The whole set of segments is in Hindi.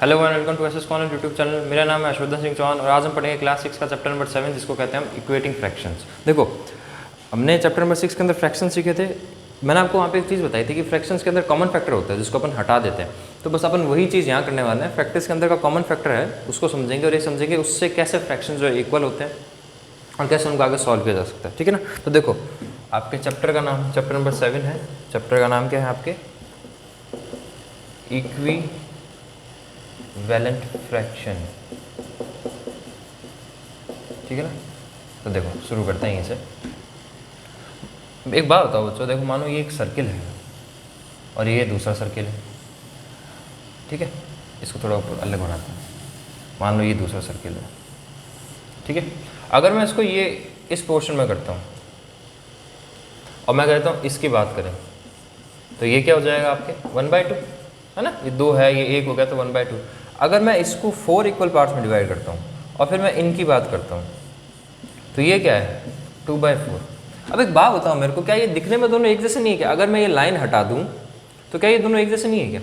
Hello one welcome to SS corner YouTube channel. मेरा नाम है अशोधन सिंह चौहान और आज हम पढ़ेंगे क्लास 6 का चैप्टर नंबर 7 जिसको कहते हैं हम इक्वेटिंग फ्रैक्शंस। देखो, हमने चैप्टर नंबर 6 के अंदर फ्रैक्शंस सीखे थे। मैंने आपको वहाँ पे एक चीज़ बताई थी कि फ्रैक्शंस के अंदर कॉमन फैक्टर होता है जिसको अपन हटा देते हैं। तो बस अपन वही चीज़ यहाँ करने वाले हैं। फैक्टर्स के अंदर का कॉमन फैक्टर है उसको समझेंगे और ये समझेंगे उससे कैसे फ्रैक्शन जो है इक्वल होते हैं और कैसे उनको आगे सॉल्व किया जा सकता है। ठीक है ना। तो देखो, आपके चैप्टर का नाम चैप्टर नंबर 7 है। चैप्टर का नाम क्या है आपके? Equivalent fraction. ठीक है ना। तो देखो शुरू करते हैं यहीं से। एक बात बताओ बच्चों, देखो मानो ये एक सर्किल है और ये दूसरा सर्किल है। ठीक है, इसको थोड़ा अलग बनाते हैं। मान लो ये दूसरा सर्किल है। ठीक है, अगर मैं इसको ये इस पोर्शन में करता हूँ और मैं कहता हूँ इसकी बात करें तो ये क्या हो जाएगा आपके 1/2 है ना। ये 2 है, ये 1 हो गया तो 1/2। अगर मैं इसको 4 इक्वल पार्ट्स में डिवाइड करता हूँ और फिर मैं इनकी बात करता हूँ तो ये क्या है 2/4। अब एक बात बताओ मेरे को, क्या ये दिखने में दोनों एक जैसे नहीं है क्या? अगर मैं ये लाइन हटा दूँ तो क्या ये दोनों एक जैसे नहीं है क्या?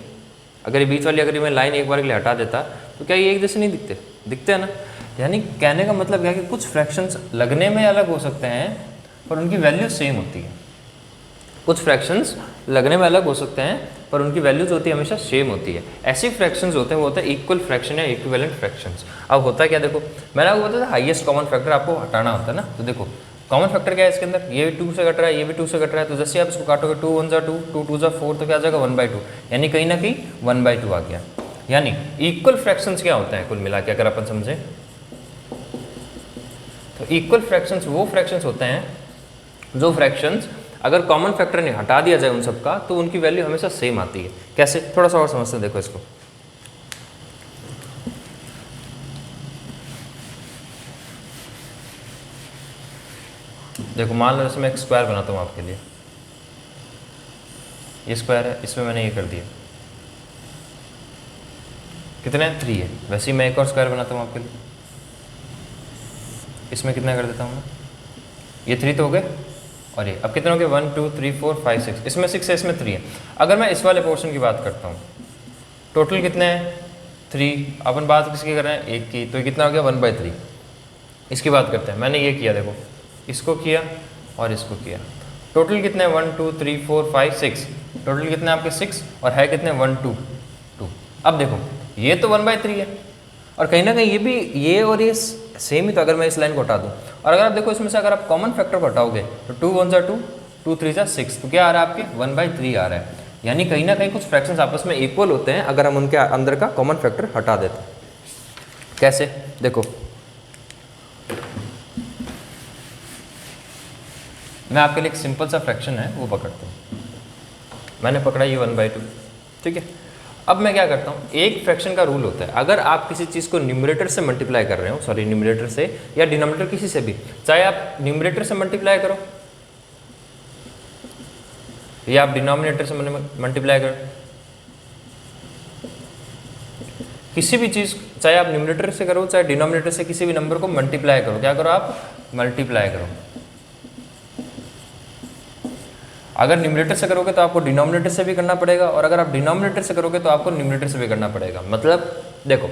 अगर ये बीच वाली अगर मैं लाइन एक बार के लिए हटा देता तो क्या ये एक जैसे नहीं दिखते? दिखते हैं ना। यानी कहने का मतलब क्या है कि कुछ फ्रैक्शंस लगने में अलग हो सकते हैं पर उनकी वैल्यू सेम होती है। कुछ फ्रैक्शंस लगने में अलग हो सकते हैं पर उनकी वैल्यू जो होती है हमेशा सेम होती है। ऐसे फ्रैक्शंस होते हैं वो होता है इक्वल फ्रैक्शन या इक्विवेलेंट फ्रैक्शंस। अब होता है क्या, देखो मैंने आपको बताया था हाईएस्ट कॉमन फैक्टर आपको हटाना होता है ना। तो देखो कॉमन फैक्टर क्या है इसके अंदर, ये 2 से कट रहा है, ये भी 2 से कट रहा है। तो जैसे आप इसको काटोगे 2 1 जा 2, 2 2 जा 4 तो क्या आ जाएगा 1/2। यानी कहीं ना कहीं 1/2 आ गया। यानी इक्वल फ्रैक्शंस क्या होते हैं कुल मिला के अगर अपन समझे तो इक्वल फ्रैक्शंस वो फ्रैक्शंस होते हैं जो फ्रैक्शंस अगर कॉमन फैक्टर ने हटा दिया जाए उन सबका तो उनकी वैल्यू हमेशा सेम आती है। कैसे, थोड़ा सा और समझते हैं। देखो इसको, देखो मान लो जैसे मैं एक स्क्वायर बनाता हूँ आपके लिए। ये स्क्वायर है, इसमें मैंने ये कर दिया, कितने हैं 3 है। वैसे ही मैं एक और स्क्वायर बनाता हूँ आपके लिए, इसमें कितना कर देता हूँ मैं, ये 3 तो हो गए और ये अब कितने हो गए 1 2 3 4 5 6। इसमें 6 है, इसमें 3 है। अगर मैं इस वाले पोर्शन की बात करता हूँ टोटल कितने हैं 3। अपन बात किसकी कर रहे हैं, 1 की। तो कितना हो गया 1/3। इसकी बात करते हैं, मैंने ये किया, देखो इसको किया और इसको किया। टोटल कितने 1 2 3 4 5 6। टोटल कितने आपके 6 और है कितने 1 2 2। अब देखो ये तो 1/3 है और कहीं ना कहीं ये भी, ये और ये सेम ही। तो अगर मैं इस लाइन को हटा दूँ और अगर आप देखो इसमें से अगर आप कॉमन फैक्टर को हटाओगे तो 2 1 जा 2, 2 3 जा 6 तो क्या आ रहा है आपके 1/3 आ रहा है। यानी कहीं ना कहीं कुछ फ्रैक्शंस आपस में इक्वल होते हैं अगर हम उनके अंदर का कॉमन फैक्टर हटा देते हैं। कैसे, देखो मैं आपके लिए एक सिंपल सा फ्रैक्शन है वो पकड़ता हूँ। मैंने पकड़ा ये 1/2। ठीक है, अब मैं क्या करता हूँ, एक फ्रैक्शन का रूल होता है अगर आप किसी चीज़ को न्यूमरेटर से मल्टीप्लाई कर रहे हो, सॉरी न्यूमरेटर से या डिनोमिनेटर किसी से भी, चाहे आप न्यूमरेटर से मल्टीप्लाई करो या आप डिनोमिनेटर से मल्टीप्लाई करो, किसी भी चीज़ चाहे आप न्यूमरेटर से करो चाहे डिनोमिनेटर से किसी भी नंबर को मल्टीप्लाई करो, क्या करो आप मल्टीप्लाई करो। अगर न्यूमरेटर से करोगे तो आपको डिनोमिनेटर से भी करना पड़ेगा और अगर आप डिनोमिनेटर से करोगे तो आपको न्यूमरेटर से भी करना पड़ेगा। मतलब देखो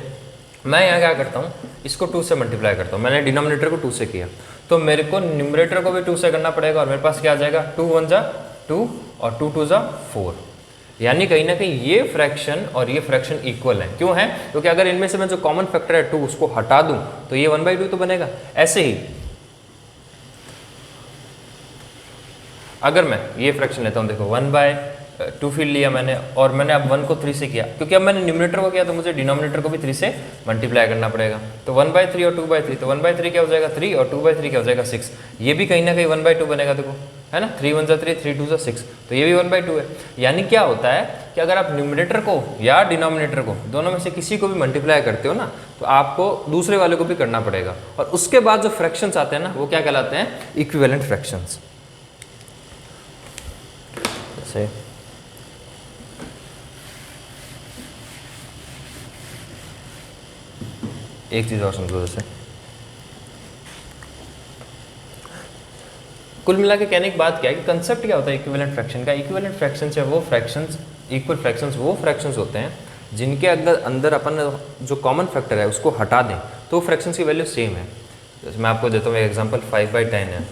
मैं यहाँ क्या करता हूँ, इसको 2 से मल्टीप्लाई करता हूँ। मैंने डिनोमिनेटर को 2 से किया तो मेरे को न्यूमरेटर को भी 2 से करना पड़ेगा और मेरे पास क्या आ जाएगा 2 1 जा 2 और 2 2 जा 4। यानी कहीं ना कहीं ये फ्रैक्शन और ये फ्रैक्शन इक्वल है। क्यों है, क्योंकि अगर इनमें से मैं जो कॉमन फैक्टर है 2 उसको हटा दूँ तो ये 1/2 तो बनेगा। ऐसे ही अगर मैं ये फ्रैक्शन लेता हूँ, देखो 1/2 फील लिया मैंने और मैंने अब 1 को 3 से किया, क्योंकि अब मैंने न्यूमरेटर को किया तो मुझे डिनोमिनेटर को भी 3 से मल्टीप्लाई करना पड़ेगा। तो 1/3 और 2/3, तो 1/3 क्या हो जाएगा 3 और 2/3 क्या हो जाएगा 6। ये भी कहीं ना कहीं 1/2 बनेगा, देखो है ना। 3 1 जा 3, 3 2 जा 6 तो ये भी 1/2 है। यानी क्या होता है कि अगर आप न्यूमरेटर को या डिनोमिनेटर को दोनों में से किसी को भी मल्टीप्लाई करते हो ना तो आपको दूसरे वाले को भी करना पड़ेगा और उसके बाद जो फ्रैक्शंस आते हैं ना वो क्या कहलाते हैं, इक्विवेलेंट फ्रैक्शंस। एक चीज़ और समझो, जैसे कुल मिला के कहने की बात क्या है कि कंसेप्ट क्या होता है इक्विवेलेंट फ्रैक्शन का। इक्विवेलेंट फ्रैक्शंस है वो फ्रैक्शंस, इक्वल फ्रैक्शंस वो फ्रैक्शंस होते हैं जिनके अंदर अंदर अपन जो कॉमन फैक्टर है उसको हटा दें तो फ्रैक्शंस की वैल्यू सेम है। जैसे मैं आपको देता हूँ एक एग्जांपल, 5/10 है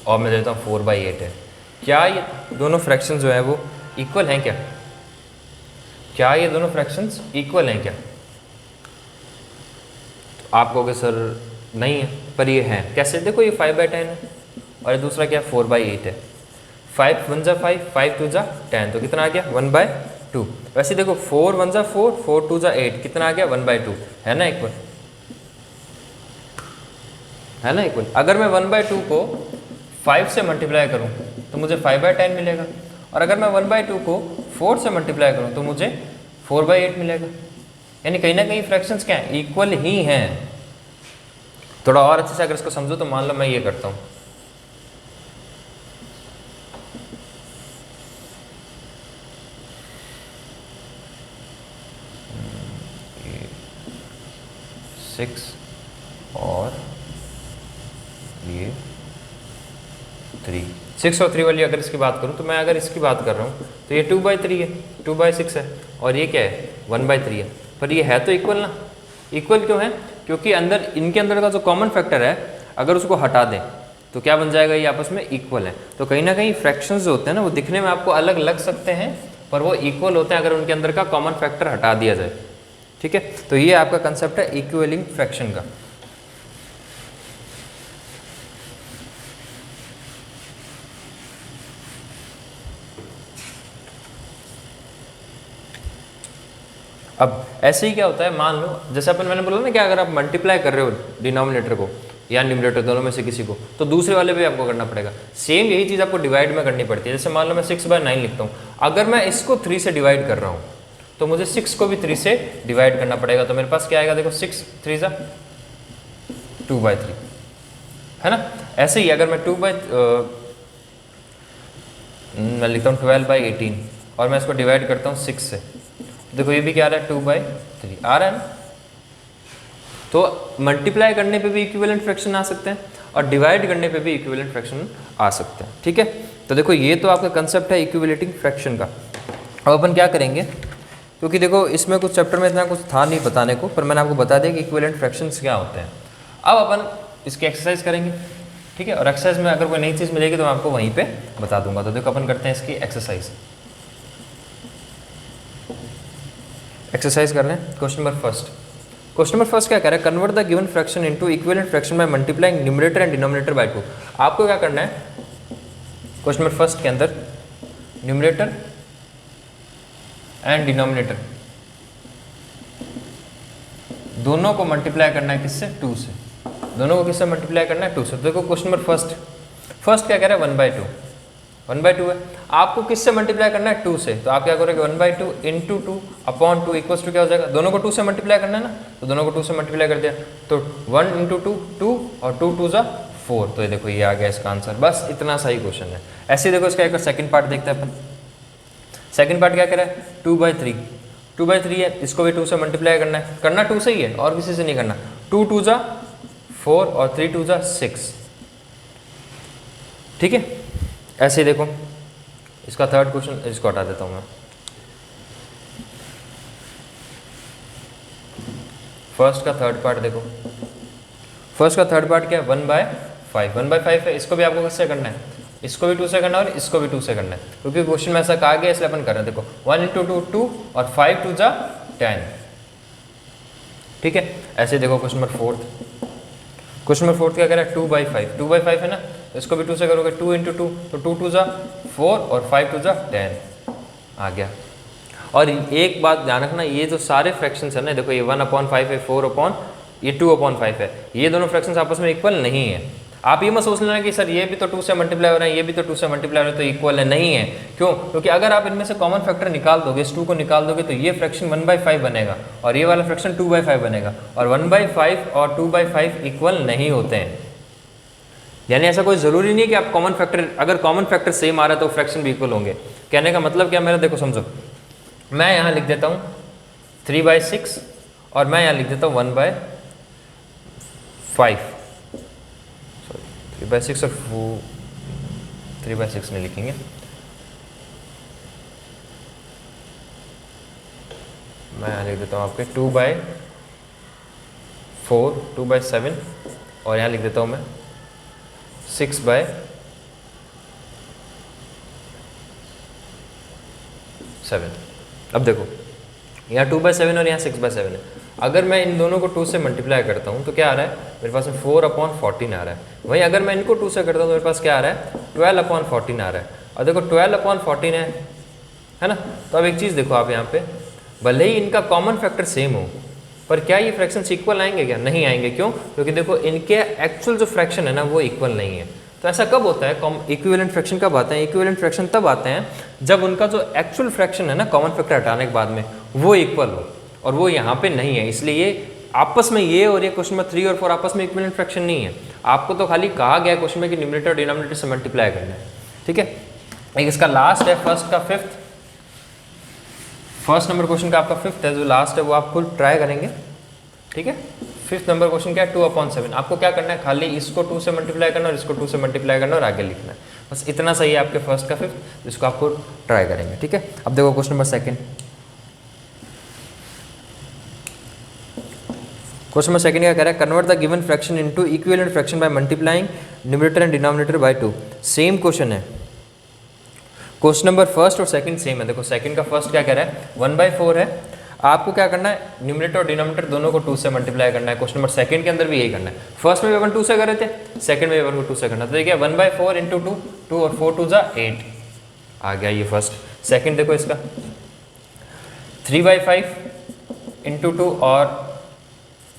और मैं देता हूँ 4/8 है। क्या ये दोनों फ्रैक्शंस जो है वो इक्वल हैं क्या? क्या ये दोनों फ्रैक्शंस इक्वल हैं क्या? तो आप कहोगे सर नहीं है, पर ये हैं। कैसे? देखो ये 5/10 है और ये दूसरा क्या है 4/8 है। 5 1 जा 5, 5 2 जा 10, तो कितना आ गया 1/2। वैसे देखो 4 1 जा 4, 4 2 जा 8, कितना आ गया 1/2, है ना इक्वल, है ना इक्वल। अगर मैं 1/2 को 5 से मल्टीप्लाई करूं तो मुझे 5/10 मिलेगा, और अगर मैं 1/2 को 4 से मल्टीप्लाई करूं तो मुझे 4/8 मिलेगा। यानी कहीं ना कहीं फ्रैक्शंस क्या हैं, इक्वल ही हैं। थोड़ा और अच्छे से अगर इसको समझो तो मान लो मैं ये करता हूँ, सिक्स और ये 3, 6 और 3 वाली अगर इसकी बात करूँ तो मैं अगर इसकी बात कर रहा हूँ तो ये 2/3 है, 2/6 है, और ये क्या है 1/3 है। पर ये है तो इक्वल ना। इक्वल क्यों है? क्योंकि अंदर इनके अंदर का जो कॉमन फैक्टर है अगर उसको हटा दें तो क्या बन जाएगा, ये आपस में इक्वल है। तो कहीं ना कहीं फ्रैक्शंस जो होते हैं ना वो दिखने में आपको अलग लग सकते हैं पर वो इक्वल होते हैं अगर उनके अंदर का कॉमन फैक्टर हटा दिया जाए। ठीक है, तो ये आपका कंसेप्ट है इक्विवेलिंग फ्रैक्शन का। अब ऐसे ही क्या होता है, मान लो जैसे अपन मैंने बोला ना कि अगर आप मल्टीप्लाई कर रहे हो डिनोमिनेटर को या न्यूमरेटर, दोनों में से किसी को, तो दूसरे वाले भी आपको करना पड़ेगा। सेम यही चीज़ आपको डिवाइड में करनी पड़ती है। जैसे मान लो मैं 6/9 लिखता हूँ, अगर मैं इसको 3 से डिवाइड कर रहा हूँ तो मुझे 6 को भी 3 से डिवाइड करना पड़ेगा। तो मेरे पास क्या आएगा, देखो 6 3 जा 2/3, है ना। ऐसे ही अगर मैं मैं लिखता हूँ 12/18 और मैं इसको डिवाइड करता हूँ 6 से, देखो ये भी क्या आ रहा है 2/3 आ रहा है ना। तो मल्टीप्लाई करने पे भी इक्विवेलेंट फ्रैक्शन आ सकते हैं और डिवाइड करने पे भी इक्विवेलेंट फ्रैक्शन आ सकते हैं। ठीक है, तो देखो ये तो आपका कंसेप्ट है इक्विवेलेटिंग फ्रैक्शन का। अब अपन क्या करेंगे, क्योंकि देखो इसमें कुछ चैप्टर में इतना कुछ था नहीं बताने को, पर मैंने आपको बता दिया कि इक्विवेलेंट फ्रैक्शंस क्या होते हैं। अब अपन इसकी एक्सरसाइज करेंगे। ठीक है, और एक्सरसाइज में अगर कोई नई चीज़ मिलेगी तो मैं आपको वहीं पे बता दूंगा। तो देखो अपन करते हैं इसकी एक्सरसाइज। एक्सरसाइज कर रहे हैं question number first. Question number first क्या कह रहा है, convert the given fraction into equivalent fraction by multiplying numerator and denominator by 2। आपको क्या करना है क्वेश्चन नंबर फर्स्ट के अंदर, न्यूमरेटर एंड डिनोमिनेटर दोनों को मल्टीप्लाई करना है किससे, 2 से। दोनों को किससे मल्टीप्लाई करना है, 2 से। देखो क्वेश्चन नंबर फर्स्ट क्या कह रहा है 1/2 है। आपको किससे मल्टीप्लाई करना है, 2 से। तो आप क्या करोगे 1/2 इंटू 2 अपॉन 2 इक्वल्स टू क्या हो जाएगा, दोनों को 2 से मल्टीप्लाई करना है ना, तो दोनों को 2 से मल्टीप्लाई कर दिया तो 1 इंटू 2 2 और 2 2 जा 4। तो ये देखो ये आ गया इसका आंसर। बस इतना सही क्वेश्चन है। ऐसे ही देखो इसका एक सेकंड पार्ट देखते हैं अपन। सेकंड पार्ट क्या कह रहा है 2/3 है, इसको भी 2 से मल्टीप्लाई करना है। करना 2 से ही है और किसी से नहीं करना। 2 2 जा 4 और 3 2 जा 6। ठीक है, ऐसे ही देखो इसका थर्ड क्वेश्चन, इसको हटा देता हूँ मैं। फर्स्ट का थर्ड पार्ट देखो, फर्स्ट का थर्ड पार्ट क्या है 1/5 है। इसको भी आपको किससे करना है, इसको भी 2 से करना है और इसको भी 2 से करना है, क्योंकि क्वेश्चन में ऐसा कहा गया इसलिए अपन कर रहे हैं। देखो 1 इंटू 2 2 और 5 2 जा 10। ठीक है, ऐसे देखो क्वेश्चन नंबर फोर्थ क्या कह रहा है 2/5 है ना, इसको भी 2 से करोगे 2 इंटू 2 तो 2 2 जा 4 और 5 2 जा 10 आ गया। और एक बात ध्यान रखना, ये जो सारे फ्रैक्शंस है ना, देखो ये 1/5 है, 2/5 है, ये दोनों फ्रैक्शंस आपस में इक्वल नहीं है। आप ये मत सोच लेना कि सर ये भी तो 2 से मल्टीप्लाई हो रहे हैं, ये भी तो 2 से मल्टीप्लाई हो रहे हैं, तो इक्वल है। नहीं है। क्यों? क्योंकि अगर आप इनमें से कॉमन फैक्टर निकाल दोगे, इस 2 को निकाल दोगे, तो ये फ्रैक्शन 1/5 बनेगा और ये वाला फ्रैक्शन 2/5 बनेगा, और 1/5 और 2/5 इक्वल नहीं होते हैं। यानी ऐसा कोई ज़रूरी नहीं है कि आप कॉमन फैक्टर, अगर कॉमन फैक्टर सेम आ रहा है तो फ्रैक्शन भी इक्वल होंगे। कहने का मतलब क्या मेरा, देखो समझो, मैं यहाँ लिख देता हूँ 3/6 और मैं यहाँ लिख देता हूँ 1/5। 3/6 और 3/6 नहीं लिखेंगे, मैं यहाँ लिख देता हूँ आपके 2/4, 2/7 और यहाँ लिख देता हूँ मैं 6/7। अब देखो यहाँ 2/7 और यहाँ 6/7 है। अगर मैं इन दोनों को 2 से मल्टीप्लाई करता हूँ तो क्या आ रहा है मेरे पास में 4/14 आ रहा है। वहीं अगर मैं इनको 2 से करता हूँ तो मेरे पास क्या आ रहा है 12/14 आ रहा है। और देखो 12/14 है ना। तो अब एक चीज़ देखो आप यहाँ पे, भले ही इनका कॉमन फैक्टर सेम हो पर क्या ये फ्रैक्शंस इक्वल आएंगे क्या? नहीं आएंगे। क्यों? क्योंकि देखो इनके एक्चुअल जो फ्रैक्शन है ना वो इक्वल नहीं है। तो ऐसा कब होता है? इक्विवेलेंट फ्रैक्शन कब आते हैं? इक्विवेलेंट फ्रैक्शन तब आते हैं जब उनका जो एक्चुअल फ्रैक्शन है ना कॉमन फैक्टर हटाने के बाद में वो इक्वल हो, और वो यहाँ पे नहीं है। इसलिए ये आपस में, ये और ये क्वेश्चन नंबर 3 और 4 आपस में इक्विवेलेंट फ्रैक्शन नहीं है। आपको तो खाली कहा गया क्वेश्चन में कि न्यूमरेटर और डिनोमिनेटर से मल्टीप्लाई करना है। ठीक है, एक इसका लास्ट है फर्स्ट का फिफ्थ, फर्स्ट नंबर क्वेश्चन का आपका फिफ्थ है जो लास्ट है वो आप खुद ट्राई करेंगे। ठीक है, फिफ्थ नंबर क्वेश्चन क्या है 2/7। आपको क्या करना है, खाली इसको 2 से मल्टीप्लाई करना और इसको 2 से मल्टीप्लाई करना और आगे लिखना है। बस इतना सही है आपके फर्स्ट का फिफ्थ, जिसको आप खुद ट्राई करेंगे। ठीक है, अब देखो question number second. Question number second क्या कह रहा है, convert the given fraction into equivalent fraction by multiplying numerator and denominator by 2। Same question है, क्वेश्चन नंबर फर्स्ट और सेकंड सेम है। देखो सेकंड का फर्स्ट क्या कह रहा है 1/4 है। आपको क्या करना है, न्यूमरेटर और डिनोमिनेटर दोनों को 2 से मल्टीप्लाई करना है। क्वेश्चन नंबर सेकंड के अंदर भी यही करना है। फर्स्ट में भी अपन 2 से कर रहे थे, सेकंड में भी अपन को 2 से करना। तो देखिए 1/4 इंटू 2, 2 और 4 2 8 आ गया ये फर्स्ट। सेकंड देखो इसका 3/5 इंटू 2 और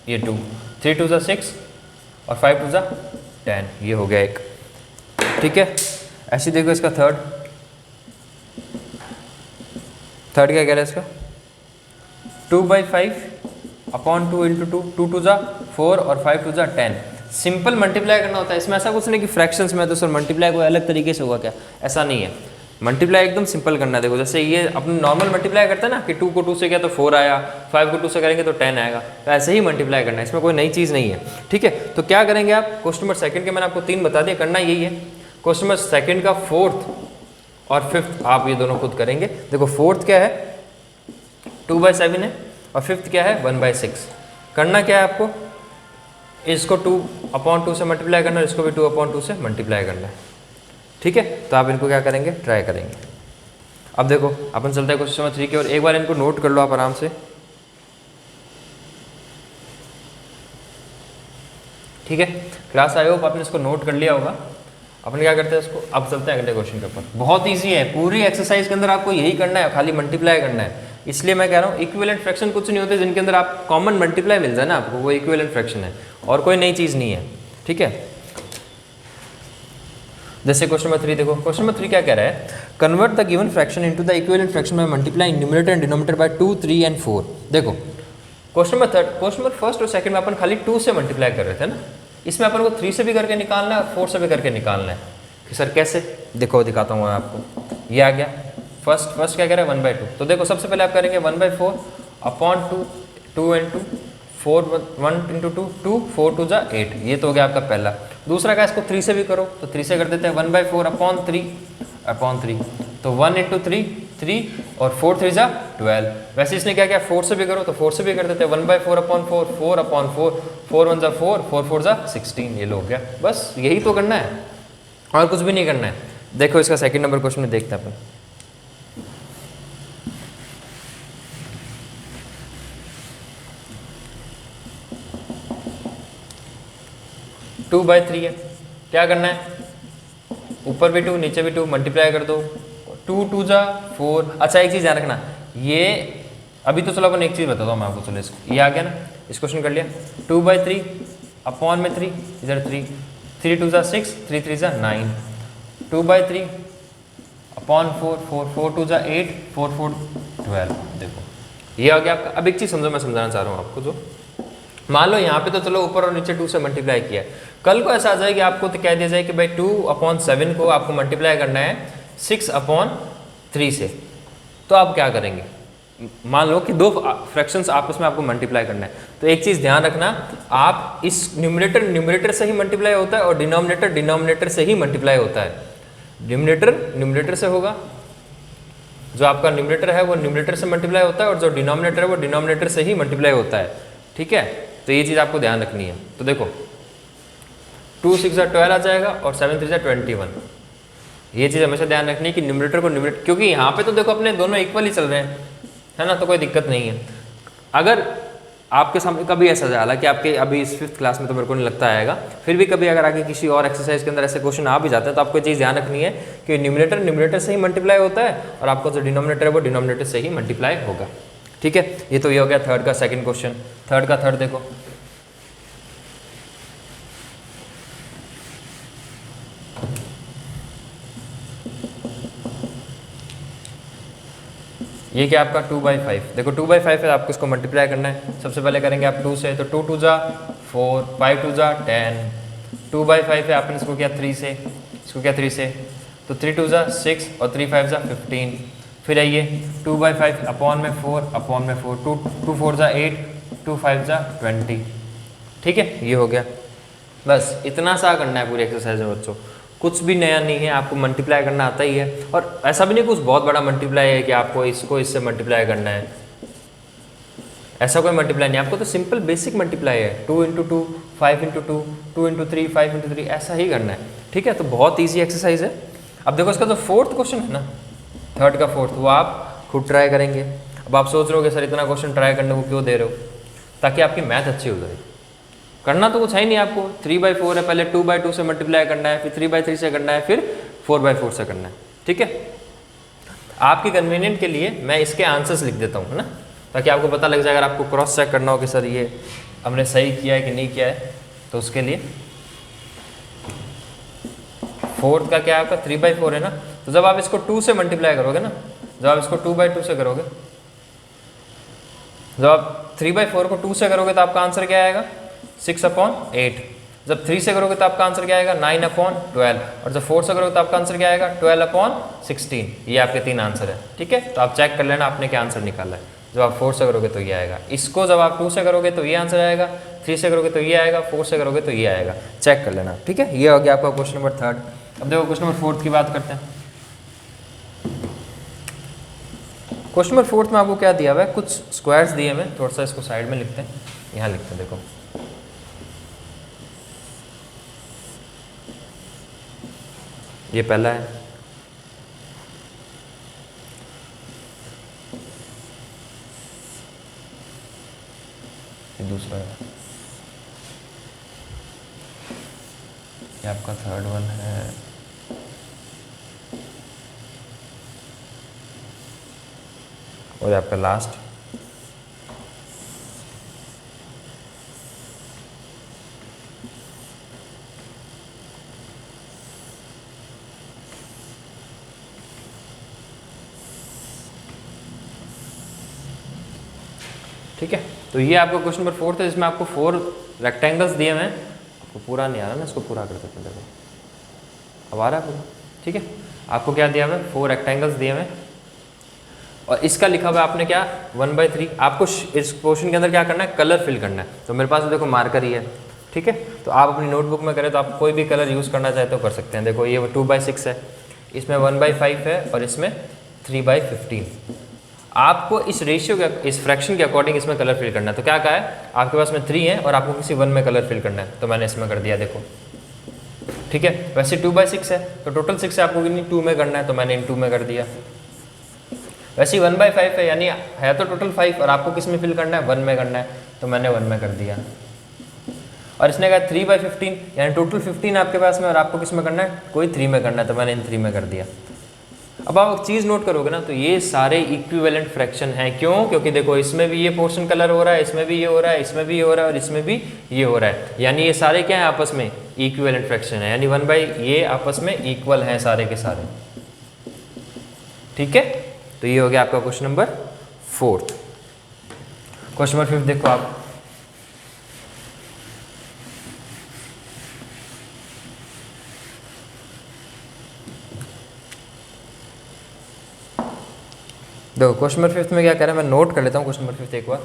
ये 2, 3 2 6 और 5 2 10, ये हो गया एक। ठीक है, ऐसे देखो इसका थर्ड क्या कह रहा है इसका 2/5/2 इंटू 2, 2 2 4 और 5 2 10। सिंपल मल्टीप्लाई करना होता है इसमें, ऐसा कुछ नहीं कि फ्रैक्शंस में तो सर मल्टीप्लाई कोई अलग तरीके से होगा क्या, ऐसा नहीं है। मल्टीप्लाई एकदम सिंपल करना है। देखो जैसे ये अपने नॉर्मल मल्टीप्लाई करते हैं ना कि 2 को 2 से किया तो 4 आया, 5 को 2 से करेंगे तो 10 आएगा, तो ऐसे ही मल्टीप्लाई करना है, इसमें कोई नई चीज़ नहीं है। ठीक है, तो क्या करेंगे आप, क्वेश्चन नंबर सेकंड के मैंने आपको 3 बता दिया, करना यही है। क्वेश्चन नंबर सेकंड का फोर्थ और फिफ्थ आप ये दोनों खुद करेंगे। देखो फोर्थ क्या है 2/7 है और फिफ्थ क्या है 1/6। करना क्या है आपको, इसको 2/2 से मल्टीप्लाई करना है, इसको भी 2/2 से मल्टीप्लाई करना है। ठीक है, तो आप इनको क्या करेंगे, ट्राई करेंगे। अब देखो अपन चलते हैं क्वेश्चन नंबर 3 की और एक बार इनको नोट कर लो आप आराम से। ठीक है, क्लास आई होप आपने इसको नोट कर लिया होगा। अपन क्या करते हैं इसको, अब चलते हैं अगले क्वेश्चन के ऊपर। बहुत ईजी है, पूरी एक्सरसाइज के अंदर आपको यही करना है, खाली मल्टीप्लाई करना है। इसलिए मैं कह रहा हूँ इक्विवेलेंट फ्रैक्शन कुछ नहीं होते जिनके अंदर आप कॉमन मल्टीप्लाई मिल जाए ना आपको, वो इक्विवेलेंट फ्रैक्शन है और कोई नई चीज़ नहीं है। ठीक है, जैसे क्वेश्चन नंबर 3 देखो, क्वेश्चन नंबर 3 क्या कह रहा है, convert the given fraction into the equivalent fraction by multiplying numerator and denominator by 2, 3 and 4। देखो question number third, question number first और सेकंड में अपन खाली 2 से मल्टीप्लाई कर रहे थे ना, इसमें अपन को 3 से भी करके निकालना है और 4 से भी करके निकालना है। कि सर कैसे, देखो दिखाता हूँ मैं आपको। ये आ गया फर्स्ट क्या कह रहा है 1/2। तो देखो सबसे पहले आप करेंगे 1/4/2, 2 इंटू 4, 1 इंटू 2, 2 4 2 8, ये तो हो गया आपका पहला। दूसरा का इसको 3 से भी करो तो 3 से कर देते हैं 1/4/3, तो 1 इंटू 3 3 और 4 3 12। वैसे इसने क्या किया 4 से भी करो तो 4 से भी कर देते हैं 1/4/4, 4/4, 4 1 4, 4 4 16, ये लो गया। बस यही तो करना है और कुछ भी नहीं करना है। देखो इसका सेकंड नंबर क्वेश्चन में देखते हैं अपन। टू बाई 3 है, क्या करना है, ऊपर भी 2 नीचे भी 2 मल्टीप्लाई कर दो, 2 2 4। अच्छा एक चीज़ ध्यान रखना, ये अभी तो चलो अपन एक चीज़ बताता हूँ मैं आपको। चलो इसको, ये आ गया ना, इस क्वेश्चन कर लिया 2/3 अपॉन में 3 इधर 3, 3 2 6, 3 3 9, 2/3 अपॉन 4, 4 4 2 8, 4 4 12। देखो ये आ गया आपका। अब एक चीज़ समझो, मैं समझाना चाह रहा हूँ आपको। जो मान लो यहाँ पे तो चलो ऊपर और नीचे 2 से मल्टीप्लाई किया है, कल को ऐसा आ जाए कि आपको तो कह दिया जाए कि भाई 2/7 को आपको मल्टीप्लाई करना है 6/3 से, तो आप क्या करेंगे। मान लो कि 2 फ्रैक्शंस आपस में आपको मल्टीप्लाई करना है, तो एक चीज़ ध्यान रखना, आप इस न्यूमरेटर से ही मल्टीप्लाई होता है और डिनोमिनेटर से ही मल्टीप्लाई होता है। न्यूमरेटर से होगा, जो आपका न्यूमरेटर है वो न्यूमरेटर से मल्टीप्लाई होता है और जो डिनोमिनेटर है वो डिनोमिनेटर से ही मल्टीप्लाई होता है, ठीक है। तो ये चीज़ आपको ध्यान रखनी है। तो देखो 2 6 12 आ जाएगा और 7 3 21। ये चीज़ हमेशा ध्यान रखनी है कि न्यूमरेटर को न्यूमरेटर, क्योंकि यहाँ पे तो देखो अपने दोनों इक्वल ही चल रहे हैं, है ना, तो कोई दिक्कत नहीं है। अगर आपके सामने कभी ऐसा जाला कि आपके अभी इस 5th क्लास में तो मेरे को नहीं लगता आएगा, फिर भी कभी अगर आगे किसी और एक्सरसाइज के अंदर ऐसे क्वेश्चन आ भी जाते हैं तो आपको चीज़ ध्यान रखनी है कि न्यूमरेटर से ही मल्टीप्लाई होता है और आपको जो डिनोमिनेटर है वो डिनोमिनेटर से ही मल्टीप्लाई होगा, ठीक है। ये तो ये हो गया थर्ड का सेकंड क्वेश्चन। थर्ड का थर्ड देखो, ये क्या आपका 2/5। देखो 2/5 है, आपको इसको मल्टीप्लाई करना है। सबसे पहले करेंगे आप 2 से, तो 2 2 जा 4, 5 2 जा 10। 2/5 है, आपने इसको किया 3 से, इसको किया 3 से, तो 3 2 जा 6 और 3 5 जा 15। फिर आइए 2/5 अपॉन में 4 अपॉन में 4, 2 4 जा 8, 2 5 जा 20, ठीक है। ये हो गया, बस इतना सा करना है पूरी एक्सरसाइज में बच्चों, कुछ भी नया नहीं है, आपको मल्टीप्लाई करना आता ही है। और ऐसा भी नहीं कुछ बहुत बड़ा मल्टीप्लाई है कि आपको इसको इससे मल्टीप्लाई करना है, ऐसा कोई मल्टीप्लाई नहीं, आपको तो सिंपल बेसिक मल्टीप्लाई है। 2 × 2 5 × 2 2 × 3 5 × 3 ऐसा ही करना है, ठीक है। तो बहुत ईजी एक्सरसाइज है। अब देखो इसका जो फोर्थ क्वेश्चन है ना, थर्ड का फोर्थ, वो आप खुद ट्राई करेंगे। अब आप सोच रहे हो कि सर इतना क्वेश्चन ट्राई करने को क्यों दे रहे हो, ताकि आपकी मैथ अच्छी हो जाए। करना तो कुछ है ही नहीं आपको, 3/4 है, पहले 2/2 से मल्टीप्लाई करना है, फिर 3/3 से करना है, फिर 4/4 से करना है, ठीक है। आपके कन्वीनियंट के लिए मैं इसके आंसर्स लिख देता हूँ, है ना, ताकि आपको पता लग जाए। अगर आपको क्रॉस चेक करना हो कि सर ये हमने सही किया है कि नहीं किया है, तो उसके लिए फोर्थ का क्या है आपका 3/4 है ना, तो जब आप इसको 2 से मल्टीप्लाई करोगे ना, जब आप इसको 2/2 से करोगे, जब आप 3/4 को 2 से करोगे तो आपका आंसर क्या आएगा 6/8। जब 3 से करोगे तो आपका आंसर क्या आएगा 9/12, और जब 4 से करोगे तो आपका आंसर क्या आएगा 12/16। ये आपके 3 आंसर है, ठीक है। तो आप चेक कर लेना आपने क्या आंसर निकाला है। जब आप 4 से करोगे तो ये आएगा, इसको जब आप 2 से करोगे तो ये आंसर आएगा, 3 से करोगे तो ये आएगा, 4 से करोगे तो ये आएगा, चेक कर लेना, ठीक है। ये हो गया आपका क्वेश्चन नंबर थर्ड। अब देखो क्वेश्चन नंबर फोर्थ की बात करते हैं। क्वेश्चन नंबर फोर्थ में आपको क्या दिया हुआ है, कुछ स्क्वायर्स दिए हुए, थोड़ा सा इसको साइड में लिखते हैं, यहाँ लिखते हैं। देखो ये पहला है, ये दूसरा है, ये आपका थर्ड वन है, और आपका लास्ट। ठीक है, तो ये आपका क्वेश्चन नंबर फोर्थ है, जिसमें आपको 4 रेक्टेंगल्स दिए हुए हैं। आपको पूरा नहीं आ रहा ना, इसको पूरा कर देते हैं। देखो अब आ रहा है पूरा, ठीक है। आपको क्या दिया हुआ है 4 रेक्टेंगल्स दिए हुए हैं, और इसका लिखा हुआ है आपने क्या 1/3। आपको इस क्वेश्चन के अंदर क्या करना है, कलर फिल करना है। तो मेरे पास देखो मार्कर ही है, ठीक है। तो आप अपनी नोटबुक में करें तो आप कोई भी कलर यूज़ करना चाहे तो कर सकते हैं। देखो ये 2/6 है, इसमें 1/5 है, और इसमें 3/15। आपको इस रेशियो के, इस फ्रैक्शन के अकॉर्डिंग इसमें कलर फिल करना है। तो क्या कहा है, आपके पास में 3 है और आपको किसी 1 में कलर फिल करना है, तो मैंने इसमें कर दिया। देखो ठीक है, वैसे 2/6 है तो टोटल 6 है, आपको कितनी 2 में करना है, तो मैंने इन 2 में कर दिया। वैसे 1/5 है, यानी है तो टोटल 5, और आपको किस में फिल करना है 1 में करना है, तो मैंने 1 में कर दिया। और इसने कहा 3/15, यानी टोटल 15 आपके पास में, और आपको किस में करना है, कोई 3 में करना है, तो मैंने इन 3 में कर दिया। अब आप एक चीज़ नोट करोगे ना, तो ये सारे इक्विवेलेंट फ्रैक्शन हैं। क्यों? क्योंकि देखो इसमें भी ये पोर्शन कलर हो रहा है, इसमें भी ये हो रहा है, इसमें भी ये हो रहा है, और इसमें भी ये हो रहा है, यानी ये सारे क्या है आपस में इक्विवेलेंट फ्रैक्शन है, यानी 1/ ये आपस में इक्वल हैं सारे के सारे, ठीक है। तो ये हो गया आपका क्वेश्चन नंबर 4। क्वेश्चन नंबर 5 देखो आप, देखो क्वेश्चन नंबर 5 में क्या कह रहा है, मैं नोट कर लेता हूँ क्वेश्चन नंबर 5 एक बार।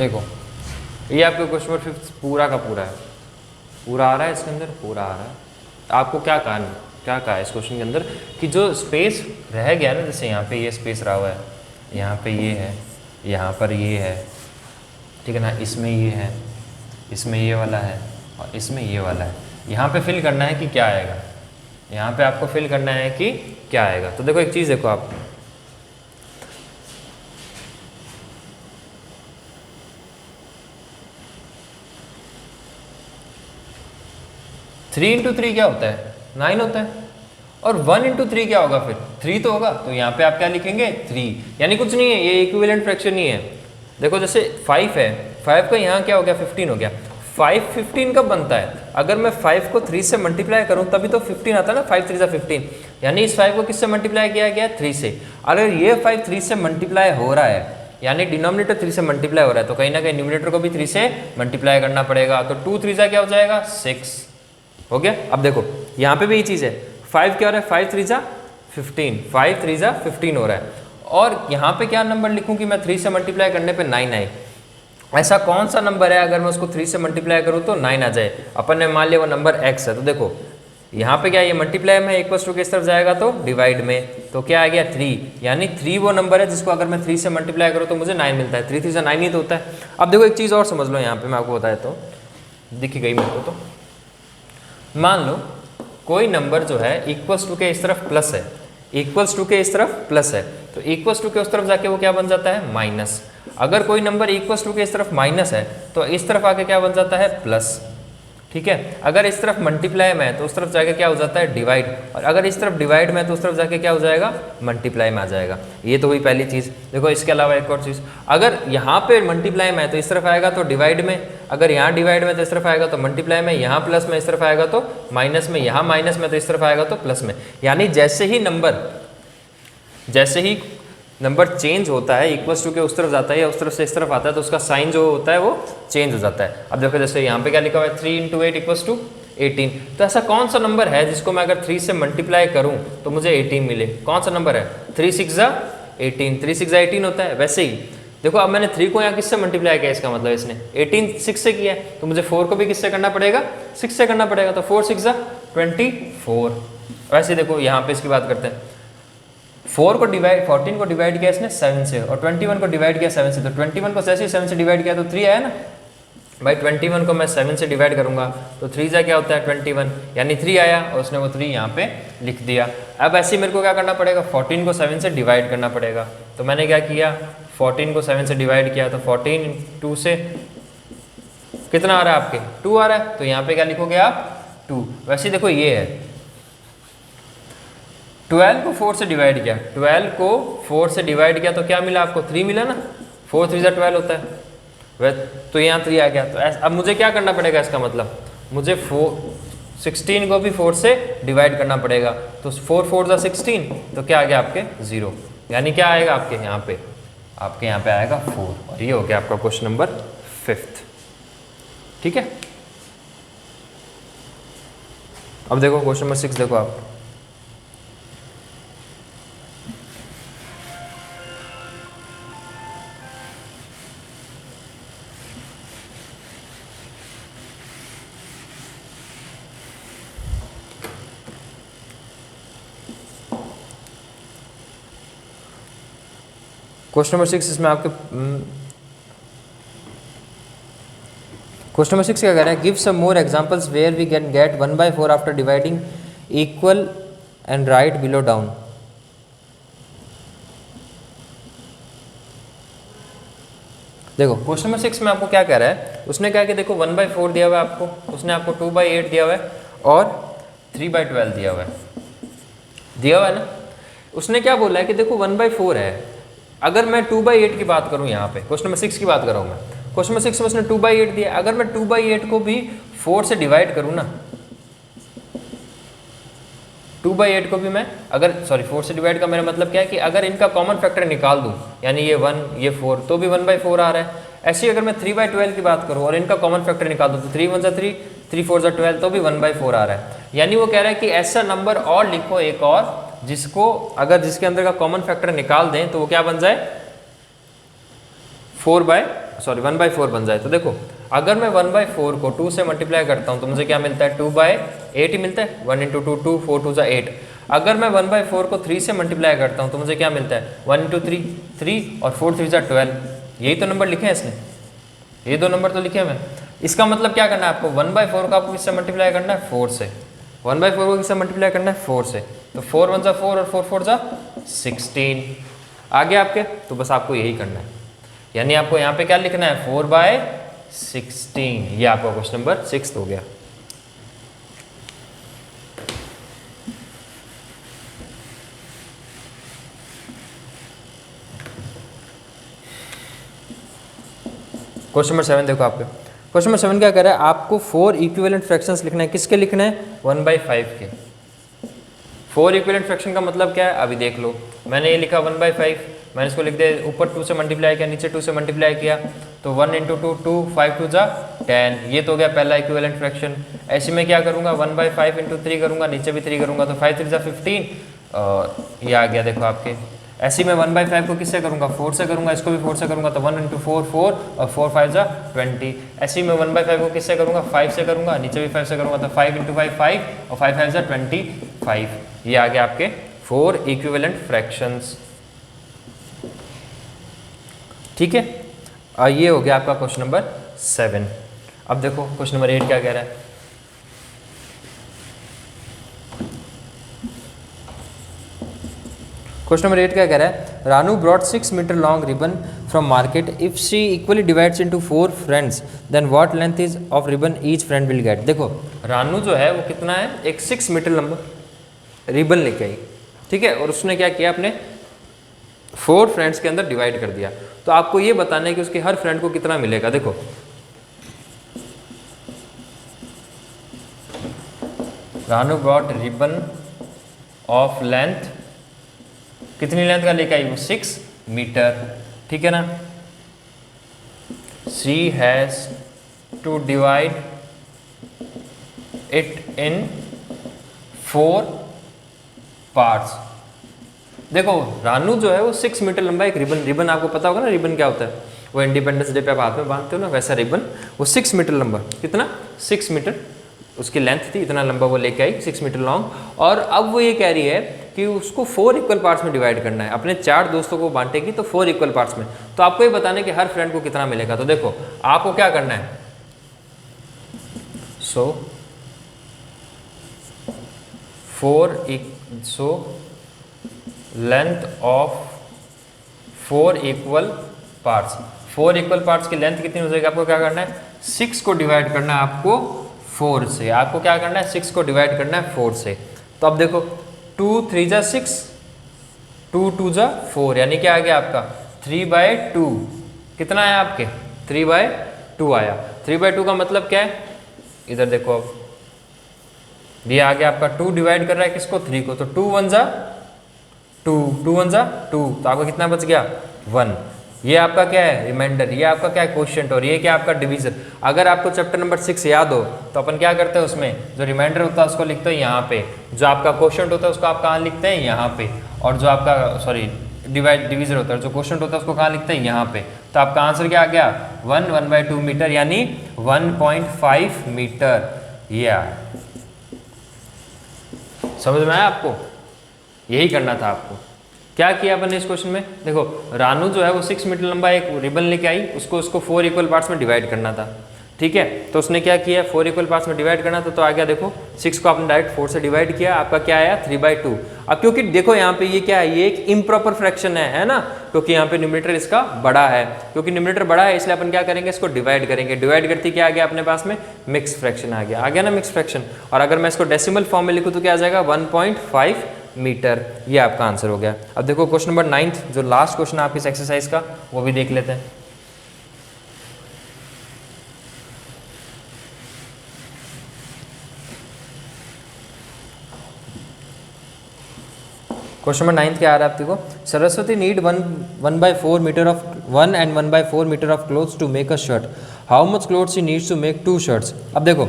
देखो ये आपके क्वेश्चन नंबर 5 पूरा का पूरा है, पूरा आ रहा है इसके अंदर, पूरा आ रहा है। आपको क्या कहा है इस क्वेश्चन के अंदर कि जो स्पेस रह गया ना, जैसे यहाँ पे ये स्पेस रहा हुआ है, यहाँ पे ये है, यहाँ पर ये है, ठीक है ना, इसमें ये है, इसमें ये वाला है और इसमें ये वाला है, यहाँ पे फिल करना है कि क्या आएगा, यहाँ पे आपको फिल करना है कि क्या आएगा। तो देखो एक चीज़ देखो आप, थ्री इंटू थ्री क्या होता है, 9 होता है, और 1 इंटू थ्री क्या होगा, फिर 3 तो होगा। तो यहाँ पे आप क्या लिखेंगे 3, यानी कुछ नहीं है, ये इक्विवेलेंट फ्रैक्शन नहीं है। देखो जैसे 5 है, 5 का यहाँ क्या हो गया 15 हो गया। 5 15 कब बनता है, अगर मैं 5 को 3 से मल्टीप्लाई करूँ तभी तो 15 आता है ना, 5 3 जा 15, यानी इस 5 को किससे मल्टीप्लाई किया गया 3 से। अगर ये 5 3 से मल्टीप्लाई हो रहा है, यानी डिनोमिनेटर 3 से मल्टीप्लाई हो रहा है, तो कहीं ना कहीं न्यूमिनेटर को भी 3 से मल्टीप्लाई करना पड़ेगा। तो 2 3 जा क्या हो जाएगा 6 हो गया। अब देखो यहाँ पे भी ये चीज़ है, 5 क्या हो रहा है 5 3 जा 15, 5 3 जा 15 हो रहा है, और यहाँ पे क्या नंबर लिखूँ कि मैं 3 से मल्टीप्लाई करने पे 9 आए। ऐसा कौन सा नंबर है अगर मैं उसको 3 से मल्टीप्लाई करूँ तो 9 आ जाए। अपन ने मान लिया वो नंबर x है, तो देखो यहाँ पे क्या ये मल्टीप्लाई में इक्वल्स टू किस तरफ जाएगा तो डिवाइड में, तो क्या आ गया 3, यानी 3 वो नंबर है जिसको अगर मैं 3 से मल्टीप्लाई करूँ तो मुझे 9 मिलता है। 3 3 से 9 ही तो होता है। अब देखो एक चीज़ और समझ लो, यहाँ पे मैं आपको बताया तो दिख गई मेरे को, तो मान लो कोई नंबर जो है इक्वल्स टू के इस तरफ प्लस है, इक्वल्स टू के इस तरफ प्लस है, तो इक्वल्स टू के उस तरफ जाके वो क्या बन जाता है माइनस। अगर कोई नंबर इक्वल्स टू के इस तरफ माइनस है तो इस तरफ आके क्या बन जाता है प्लस, ठीक है। अगर इस तरफ मल्टीप्लाई में है तो उस तरफ जाके क्या हो जाता है डिवाइड, और अगर इस तरफ डिवाइड में है तो उस तरफ जाके क्या हो जाएगा मल्टीप्लाई में आ जाएगा। ये तो हुई पहली चीज़। देखो इसके अलावा एक और चीज़, अगर यहाँ पे मल्टीप्लाई में है तो इस तरफ आएगा तो डिवाइड में, अगर यहाँ डिवाइड में तो इस तरफ आएगा तो मल्टीप्लाई में, यहाँ प्लस में इस तरफ आएगा तो माइनस में, यहाँ माइनस में तो इस तरफ आएगा तो प्लस में। यानी जैसे ही नंबर चेंज होता है, इक्वल्स टू के उस तरफ जाता है या उस तरफ से इस तरफ आता है, तो उसका साइन जो होता है वो चेंज हो जाता है। अब देखो जैसे यहाँ पे क्या लिखा हुआ है 3 × 8 = 18, तो ऐसा कौन सा नंबर है जिसको मैं अगर 3 से मल्टीप्लाई करूँ तो मुझे 18 मिले, कौन सा नंबर है 3 6 जा 18, 3 6 जा 18 होता है। वैसे ही देखो अब मैंने 3 को यहाँ किससे मल्टीप्लाई किया, इसका मतलब इसने 18 6 से किया है, तो मुझे 4 को भी किससे करना पड़ेगा 6 से करना पड़ेगा, तो 4 6 जा 24। वैसे देखो यहाँ पे इसकी बात करते हैं, 14 को डिवाइड किया इसने 7 से, और 21 को डिवाइड किया 7 से, तो 21 को जैसे ही 7 से डिवाइड किया तो 3 आया ना भाई। 21 को मैं 7 से डिवाइड करूंगा तो 3 जा क्या होता है 21, यानी 3 आया, और उसने वो 3 यहाँ पे लिख दिया। अब ऐसे ही मेरे को क्या करना पड़ेगा 14 को 7 से डिवाइड करना पड़ेगा, तो मैंने क्या किया 14 को 7 से डिवाइड किया, तो 14 2 से कितना आ रहा है आपके 2 आ रहा है, तो यहाँ पे क्या लिखोगे आप 2। वैसे देखो ये है 12 को 4 से डिवाइड किया, 12 को 4 से डिवाइड किया तो क्या मिला आपको 3 मिला ना, 4 3 जा 12 होता है वह, तो यहाँ 3 आ गया। तो अब मुझे क्या करना पड़ेगा, इसका मतलब मुझे 16 को भी 4 से डिवाइड करना पड़ेगा, तो 4 4 जा 16, तो क्या आ गया आपके 0, यानी क्या आएगा आपके यहाँ पे आएगा 4, और ये हो गया आपका क्वेश्चन नंबर 5। ठीक है। अब देखो क्वेश्चन नंबर 6 देखो आप, क्वेश्चन नंबर 6 इसमें आपके क्वेश्चन नंबर 6 क्या कह रहा है, give some more examples where we can get 1/4 after dividing equal and write below down. देखो क्वेश्चन नंबर 6 में आपको क्या कह रहा है, उसने कहा कि देखो 1/4 दिया हुआ है आपको, उसने आपको 2/8 दिया हुआ है और 3/12 दिया हुआ है ना। उसने क्या बोला है कि देखो 1/4 है, अगर मैं 2/8 की बात करूं, यहाँ पे क्वेश्चन नंबर 6 की बात कर रहा हूँ मैं, क्वेश्चन नंबर 6 में उसने 2/8 दिया, अगर मैं 2/8 को भी 4 से डिवाइड करूँ ना, 2/8 को भी मैं अगर 4 से डिवाइड का मेरा मतलब क्या है कि अगर इनका कॉमन फैक्टर निकाल दूं, यानी ये 1 ये 4, तो भी 1/4 आ रहा है। ऐसे ही अगर मैं 3/12 की बात करूं और इनका कॉमन फैक्टर निकाल दूं, तो 3 1 जा 3, 3 4 जा 12, तो भी 1/4 आ रहा है। यानी वो कह रहा है कि ऐसा नंबर और लिखो एक और जिसको अगर जिसके अंदर का कॉमन फैक्टर निकाल दें तो वो क्या बन जाए सॉरी 1/4 बन जाए। तो देखो अगर मैं 1/4 को 2 से मल्टीप्लाई करता हूँ तो मुझे क्या मिलता है, 2/8 ही मिलता है। 1 × 2 2, 4 2 8। अगर मैं 1/4 को 3 से मल्टीप्लाई करता हूँ तो मुझे क्या मिलता है, 1 × 3 3 और 4 3 12। यही तो नंबर लिखे हैं इसने, ये दो नंबर तो लिखे हैं मैं। इसका मतलब क्या करना है आपको, 1/4 को आपको किससे मल्टीप्लाई करना है, 4 से। 1/4 को किससे मल्टीप्लाई करना है, 4 से। तो 4 1 जा 4 और 4 4 जा 16 आगे आपके। तो बस आपको यही करना है, यानी आपको यहाँ पे क्या लिखना है, 4/16। ये आपका क्वेश्चन नंबर 6 हो गया। क्वेश्चन नंबर 7 देखो आपके। क्वेश्चन नंबर 7 क्या कर रहा है, आपको 4 इक्विवेलेंट फ्रैक्शंस लिखना है। किसके लिखने हैं, 1/5 के। 4 इक्विवेलेंट फ्रैक्शन का मतलब क्या है, अभी देख लो। मैंने ये लिखा 1/5, मैंने इसको लिख दिया, ऊपर 2 से मल्टीप्लाई किया, नीचे 2 से मल्टीप्लाई किया, तो 1 × 2 2, 5 2 जा 10। ये तो हो गया पहला इक्विवेलेंट फ्रैक्शन। ऐसे में क्या करूँगा, 1/5 × 3 करूँगा, नीचे भी 3 करूँगा, तो 5 3 जा 15। ये आ गया देखो आपके। ऐसे में 1/5 को किससे करूँगा, 4 से करूँगा, इसको भी 4 से करूँगा, तो 1 × 4 4 और 4 5 जा 20। ऐसे में 1/5 को किससे करूँगा, 5 से करूँगा, नीचे भी 5 से करूँगा, तो 5 × 5 5 और 5 5 जा 25। ये आ गया आपके 4 इक्विवेलेंट फ्रैक्शंस। ठीक है, ये हो गया आपका क्वेश्चन नंबर 7। अब देखो क्वेश्चन नंबर 8 क्या कह रहा है। क्वेश्चन नंबर 8 क्या कह रहा है, Ranu brought 6 metre long ribbon from market. If she equally divides into 4 friends then what length is of ribbon each friend will get. देखो रानू जो है वो कितना है, एक 6 मीटर लंबा रिबन लेके आई, ठीक है, और उसने क्या किया, अपने 4 फ्रेंड्स के अंदर डिवाइड कर दिया। तो आपको ये बताना है कि उसके हर फ्रेंड को कितना मिलेगा। देखो Ranu brought ribbon of length, कितनी लेंथ का लेके आई वो, 6 मीटर, ठीक है ना। She has to divide it in 4 parts. देखो रानू जो है वो 6 मीटर लंबा एक रिबन आपको पता होगा ना रिबन क्या होता है, वो इंडिपेंडेंस डे पे आप हाथ में बांधते हो ना, वैसा रिबन वो 6 मीटर लंबा, कितना 6 मीटर उसकी लेंथ थी, इतना लंबा वो लेके आई, 6 मीटर लॉन्ग। और अब वो ये कह रही है कि उसको 4 इक्वल पार्ट्स में डिवाइड करना है, अपने 4 दोस्तों को बांटेगी तो 4 इक्वल पार्ट्स में। तो आपको ये बताना है कि हर फ्रेंड को कितना मिलेगा। तो देखो आपको क्या करना है, so length of 4 equal parts, 4 equal parts की लेंथ कितनी हो जाएगी, आपको क्या करना है, 6 को डिवाइड करना है आपको 4 से। आपको क्या करना है, 6 को डिवाइड करना है 4 से। तो अब देखो 2 3 जा 6, 2 2 जा 4, यानी क्या आ गया आपका 3/2। कितना आया आपके, 3/2 आया। 3/2 का मतलब क्या है, इधर देखो अब ये आ गया आपका 2 डिवाइड कर रहा है किसको, 3 को, तो 2 1 जा 2, 2 1 जा 2, तो आपका कितना बच गया 1। ये आपका क्या है रिमाइंडर, ये आपका क्या है क्वोशिएंट, और ये क्या आपका डिवीजन। अगर आपको चैप्टर नंबर 6 याद हो तो अपन क्या करते हैं, उसमें जो रिमाइंडर होता है उसको लिखते हैं यहाँ पे, जो आपका क्वोशिएंट होता है उसको आप कहाँ लिखते हैं, यहाँ पे, और जो आपका डिवीजन होता है, जो क्वोशिएंट होता है उसको कहाँ लिखते हैं, यहाँ पे। तो आपका आंसर क्या आ गया 1/2 मीटर, यानी 1.5 मीटर। ये आया, समझ में आया आपको, यही करना था आपको। क्या किया अपन ने इस क्वेश्चन में, देखो रानू जो है वो 6 मीटर लंबा एक रिबन लेके आई, उसको 4 इक्वल पार्ट्स में डिवाइड करना था, ठीक है। तो उसने क्या किया, 4 इक्वल पार्ट्स में डिवाइड करना था, तो आ गया देखो 6 को आपने डायरेक्ट 4 से डिवाइड किया, आपका क्या आया 3/2। अब क्योंकि देखो यहाँ पे ये क्या है, ये एक इम्प्रॉपर फ्रैक्शन है ना, क्योंकि यहाँ पे न्यूमरेटर इसका बड़ा है, क्योंकि न्यूमरेटर बड़ा है इसलिए अपन क्या करेंगे, इसको डिवाइड करेंगे। डिवाइड करते क्या आ गया अपने पास में, मिक्स फ्रैक्शन आ गया ना, मिक्स फ्रैक्शन। और अगर मैं इसको डेसिमल फॉर्म में लिखूँ तो क्या आ जाएगा 1.5 मीटर। ये आपका आंसर हो गया। अब देखो क्वेश्चन नंबर 9 जो लास्ट क्वेश्चन है आपकी इस एक्सरसाइज का, वो भी देख लेते हैं। क्वेश्चन नंबर 9 क्या आ रहा है आपको, Saraswati need 1/4 metre of 1 and 1/4 metre of clothes to make a shirt, how much clothes she needs to make 2 shirts. अब देखो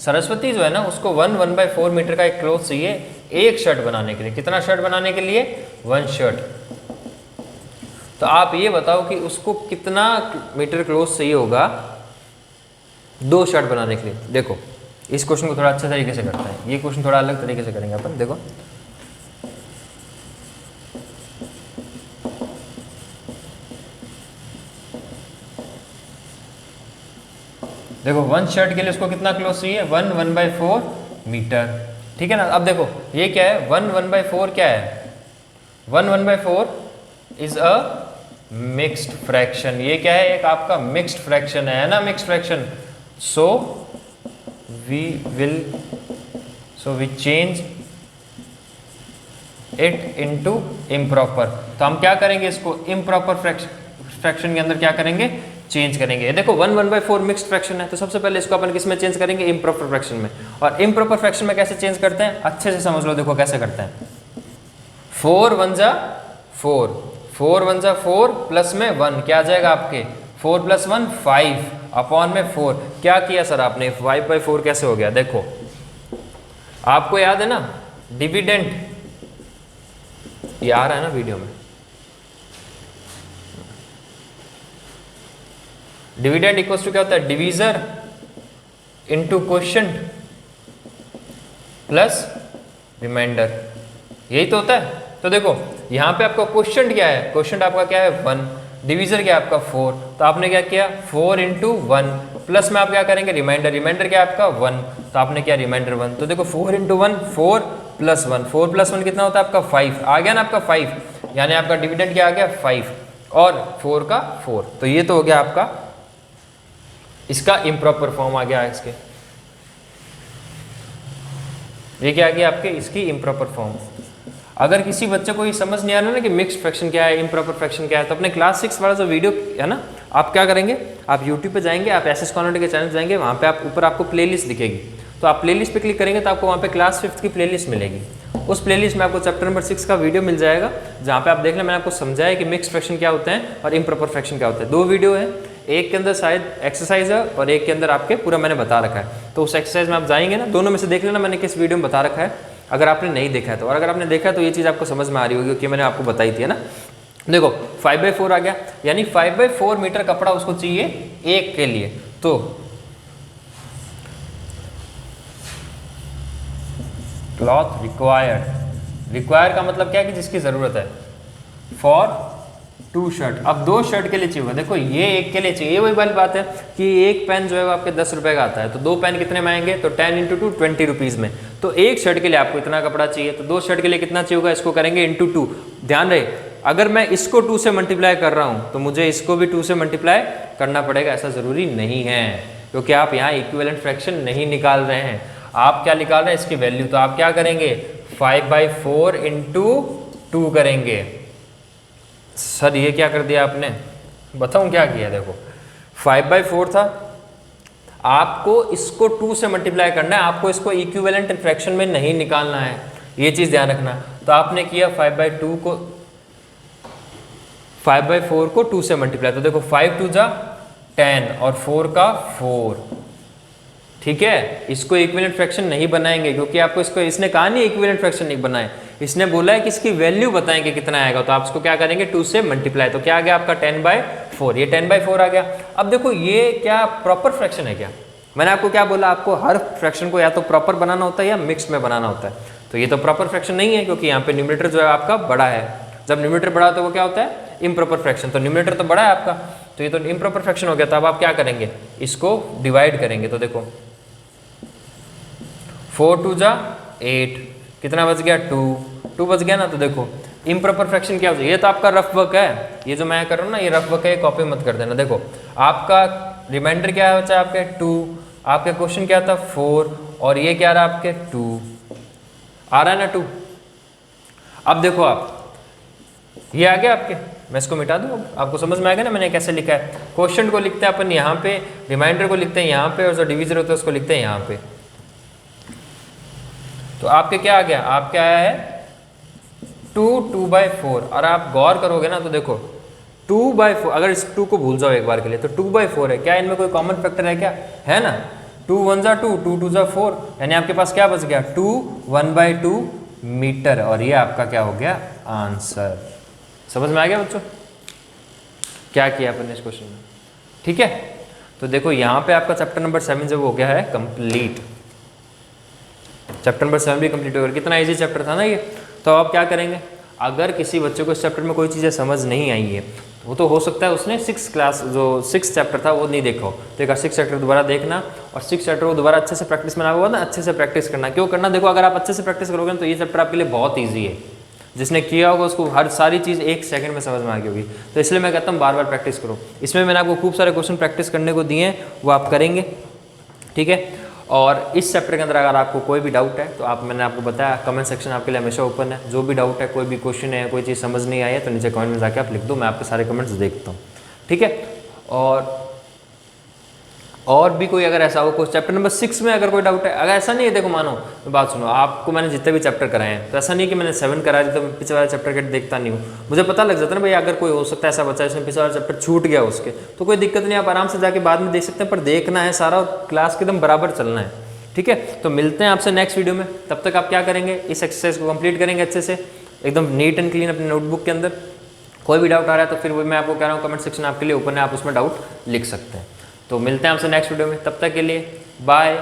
सरस्वती जो है ना उसको 1/4 मीटर का एक क्लोथ चाहिए एक शर्ट बनाने के लिए। कितना शर्ट बनाने के लिए, 1 शर्ट। तो आप ये बताओ कि उसको कितना मीटर क्लोज चाहिए होगा 2 शर्ट बनाने के लिए। देखो इस क्वेश्चन को थोड़ा अच्छे तरीके से करते हैं, ये क्वेश्चन थोड़ा अलग तरीके से करेंगे अपन। देखो देखो 1 शर्ट के लिए उसको कितना क्लोज चाहिए, 1/4 मीटर, ठीक है ना। अब देखो ये क्या है, 1/4 क्या है, 1/4 इज अ मिक्स्ड फ्रैक्शन। ये क्या है, एक आपका मिक्स्ड फ्रैक्शन है ना, mixed fraction. So we change it into improper. तो हम क्या करेंगे, इसको इम्प्रॉपर फ्रैक्शन के अंदर क्या करेंगे, चेंज करेंगे। देखो 1/4 मिक्स्ड फ्रैक्शन है, तो सबसे पहले इसको अपन किस में चेंज करेंगे, इम्प्रॉपर फ्रैक्शन में। और इम्प्रॉपर फ्रैक्शन में कैसे चेंज करते हैं, अच्छे से समझ लो। देखो कैसे करते हैं, 4 1 जा 4, 4 1 जा 4 प्लस में 1 क्या आ जाएगा आपके, 4 + 1 5 अपॉन में 4। क्या किया सर आपने, 5/4 कैसे हो गया। देखो आपको याद है ना डिविडेंड, ये आ रहा है ना वीडियो में, डिविडेंड इक्वल्स टू क्या होता है, divisor into quotient plus remainder, यही तो होता है। तो देखो यहाँ पे आपका क्वोशिएंट क्या है, क्वोशिएंट आपका क्या है 1, डिवीजर क्या है आपका 4, तो आपने क्या किया 4 × 1 प्लस में आप क्या करेंगे रिमाइंडर, रिमाइंडर क्या है आपका 1, तो आपने क्या रिमाइंडर 1। तो देखो 4 × 1 4 + 1, 4 + 1 कितना होता है आपका 5, आ गया ना आपका 5, यानी आपका डिविडेंड क्या आ गया 5 और 4 का 4। तो ये तो हो गया आपका, इसका इम्प्रॉपर फॉर्म आ गया इसके, ये क्या आ गया आपके, इसकी इम्प्रॉपर फॉर्म। अगर किसी बच्चे को ये समझ नहीं आ रहा ना कि मिक्स्ड फ्रैक्शन क्या है, इम्प्रॉपर फ्रैक्शन क्या है, तो अपने क्लास 6 वाला जो वीडियो है ना, आप क्या करेंगे, आप यूट्यूब पे जाएंगे, आप एसएस कॉर्नर के चैनल जाएंगे, वहाँ पे आप ऊपर आपको प्लेलिस्ट दिखेगी, तो आप प्लेलिस्ट पे क्लिक करेंगे तो आपको वहाँ पे क्लास 5 की प्लेलिस्ट मिलेगी। उस प्लेलिस्ट में आपको चैप्टर नंबर 6 का वीडियो मिल जाएगा, जहाँ पे आप देख लें मैंने आपको समझाया कि मिक्स्ड फ्रैक्शन क्या होते हैं और इम्प्रॉपर फ्रैक्शन क्या होता है। 2 वीडियो है, एक के अंदर शायद एक्सरसाइज है और एक के अंदर आपके पूरा मैंने बता रखा है। तो उस एक्सरसाइज में आप जाएंगे ना, दोनों में से देख लेना मैंने किस वीडियो में बता रखा है, अगर आपने नहीं देखा है तो। और अगर आपने देखा है तो ये चीज़ आपको समझ में आ रही होगी क्योंकि मैंने आपको बताई थी, है ना। देखो 5/4 आ गया, यानी 5/4 मीटर कपड़ा उसको चाहिए एक के लिए। तो क्लॉथ रिक्वायर का मतलब क्या है कि जिसकी ज़रूरत है, फॉर 2 शर्ट। अब 2 शर्ट के लिए चाहिए होगा, देखो ये एक के लिए चाहिए, वही वाली बात है कि एक पेन जो है वो आपके 10 रुपये का आता है, तो 2 पेन कितने में आएंगे, तो 10 × 2 20 रुपीज़ में। तो एक शर्ट के लिए आपको इतना कपड़ा चाहिए, तो 2 शर्ट के लिए कितना चाहिए होगा, इसको करेंगे × 2। ध्यान रहे अगर मैं इसको 2 से मल्टीप्लाई कर रहा हूँ तो मुझे इसको भी 2 से मल्टीप्लाई करना पड़ेगा, ऐसा ज़रूरी नहीं है, क्योंकि आप यहाँ इक्विवेलेंट फ्रैक्शन नहीं निकाल रहे हैं, आप क्या निकाल रहे हैं, इसकी वैल्यू। तो आप क्या करेंगे 5/4 × 2 करेंगे। सर ये क्या कर दिया आपने, बताऊं क्या किया, देखो 5/4 था, आपको इसको 2 से मल्टीप्लाई करना है, आपको इसको इक्विवेलेंट फ्रैक्शन में नहीं निकालना है, ये चीज़ ध्यान रखना। तो आपने किया 5/4 को 2 से मल्टीप्लाई, तो देखो 5 2 जा 10 और 4 का 4, ठीक है। इसको इक्विवेलेंट फ्रैक्शन नहीं बनाएंगे क्योंकि आपको इसको, इसने कहा नहीं इक्विवेलेंट फ्रैक्शन नहीं बनाए, इसने बोला है कि इसकी वैल्यू बताएंगे कितना आएगा, तो आप इसको क्या करेंगे 2 से मल्टीप्लाई। तो क्या आ गया आपका 10/4, ये 10/4 आ गया। अब देखो ये क्या प्रॉपर फ्रैक्शन है क्या, मैंने आपको क्या बोला, आपको हर फ्रैक्शन को या तो प्रॉपर बनाना होता है या मिक्स में बनाना होता है। तो ये तो प्रॉपर फ्रैक्शन नहीं है क्योंकि यहाँ पे न्यूमरेटर जो है आपका बड़ा है, जब न्यूमरेटर बड़ा तो वो क्या होता है इम्प्रॉपर फ्रैक्शन, तो न्यूमरेटर तो बड़ा है आपका, तो ये तो इम्प्रॉपर फ्रैक्शन हो गया। तो अब आप क्या करेंगे, इसको डिवाइड करेंगे, तो देखो 4 2 जा 8, कितना बच गया 2 बच गया ना। तो देखो इम्प्रॉपर फ्रैक्शन क्या हो जाए, ये तो आपका रफ वर्क है, ये जो मैं कर रहा हूँ ना ये रफ वर्क है, कॉपी मत कर देना। देखो आपका रिमाइंडर क्या बचा आपके 2, आपके क्वेश्चन क्या था 4 और ये क्या रहा आपके 2, आ रहा है ना 2। अब देखो आप ये आ गया आपके, मैं इसको मिटा दूँ, आपको समझ में आ गया ना मैंने कैसे लिखा है। क्वेश्चन को लिखते हैं अपन यहाँ पे, रिमाइंडर को लिखते हैं यहाँ पे, और जो डिवीजर होता है उसको लिखते हैं यहाँ पे। तो आपके क्या आ गया, आपके आया है 2/4, और आप गौर करोगे ना तो देखो 2/4, अगर इस 2 को भूल जाओ एक बार के लिए तो 2/4 है, क्या इनमें कोई कॉमन फैक्टर है क्या, है ना। 2 1 जा 2, 2 2 जा 4, यानी आपके पास क्या बच गया 2 1/2 मीटर, और ये आपका क्या हो गया आंसर। समझ में आ गया बच्चों, क्या किया अपन ने इस क्वेश्चन में, ठीक है। तो देखो यहाँ पे आपका चैप्टर नंबर 7 जब हो गया है कंप्लीट, चैप्टर नंबर 7 भी कंप्लीट हो गया। कितना इजी चैप्टर था ना ये। तो आप क्या करेंगे, अगर किसी बच्चे को इस चैप्टर में कोई चीज़ें समझ नहीं आई है, वो तो हो सकता है उसने 6 क्लास जो 6 चैप्टर था वो नहीं देखा हो, तो एक 6 चैप्टर दोबारा देखना और 6 चैप्टर को दोबारा अच्छे से प्रैक्टिस में होगा ना, अच्छे से प्रैक्टिस करना। क्यों करना, देखो अगर आप अच्छे से प्रैक्टिस करोगे ना तो ये चैप्टर आपके लिए बहुत ईजी है। जिसने किया होगा उसको हर सारी चीज़ 1 सेकंड में समझ में आ गई होगी। तो इसलिए मैं कहता हूँ बार बार प्रैक्टिस करो। इसमें मैंने आपको खूब सारे क्वेश्चन प्रैक्टिस करने को दिए हैं, वो आप करेंगे, ठीक है। और इस चैप्टर के अंदर अगर आपको कोई भी डाउट है तो आप, मैंने आपको बताया कमेंट सेक्शन आपके लिए हमेशा ओपन है। जो भी डाउट है, कोई भी क्वेश्चन है, कोई चीज़ समझ नहीं आई है तो नीचे कमेंट में जाके आप लिख दो, मैं आपके सारे कमेंट्स देखता हूँ, ठीक है। और भी कोई अगर ऐसा हो, कोई चैप्टर नंबर 6 में अगर कोई डाउट है, अगर ऐसा नहीं है, देखो मानो बात सुनो, आपको मैंने जितने भी चैप्टर कराए हैं तो ऐसा नहीं कि मैंने 7 करा दी तो मैं पिछले वाला चैप्टर के देखता नहीं हूँ। मुझे पता लग जाता है ना भाई, अगर कोई हो सकता है ऐसा बच्चा जिसमें पिछले वाला चैप्टर छूट गया उसके, तो कोई दिक्कत नहीं, आप आराम से जाके बाद में देख सकते हैं, पर देखना है सारा क्लास के एकदम बराबर चलना है, ठीक है। तो मिलते हैं आपसे नेक्स्ट वीडियो में। तब तक आप क्या करेंगे, इस एक्सरसाइज को कंप्लीट करेंगे अच्छे से, एकदम नीट एंड क्लीन अपने नोटबुक के अंदर। कोई भी डाउट आ रहा है तो फिर वो मैं आपको कह रहा हूँ कमेंट सेक्शन आपके लिए ओपन है, आप उसमें डाउट लिख सकते हैं। तो मिलते हैं आपसे नेक्स्ट वीडियो में, तब तक के लिए बाय।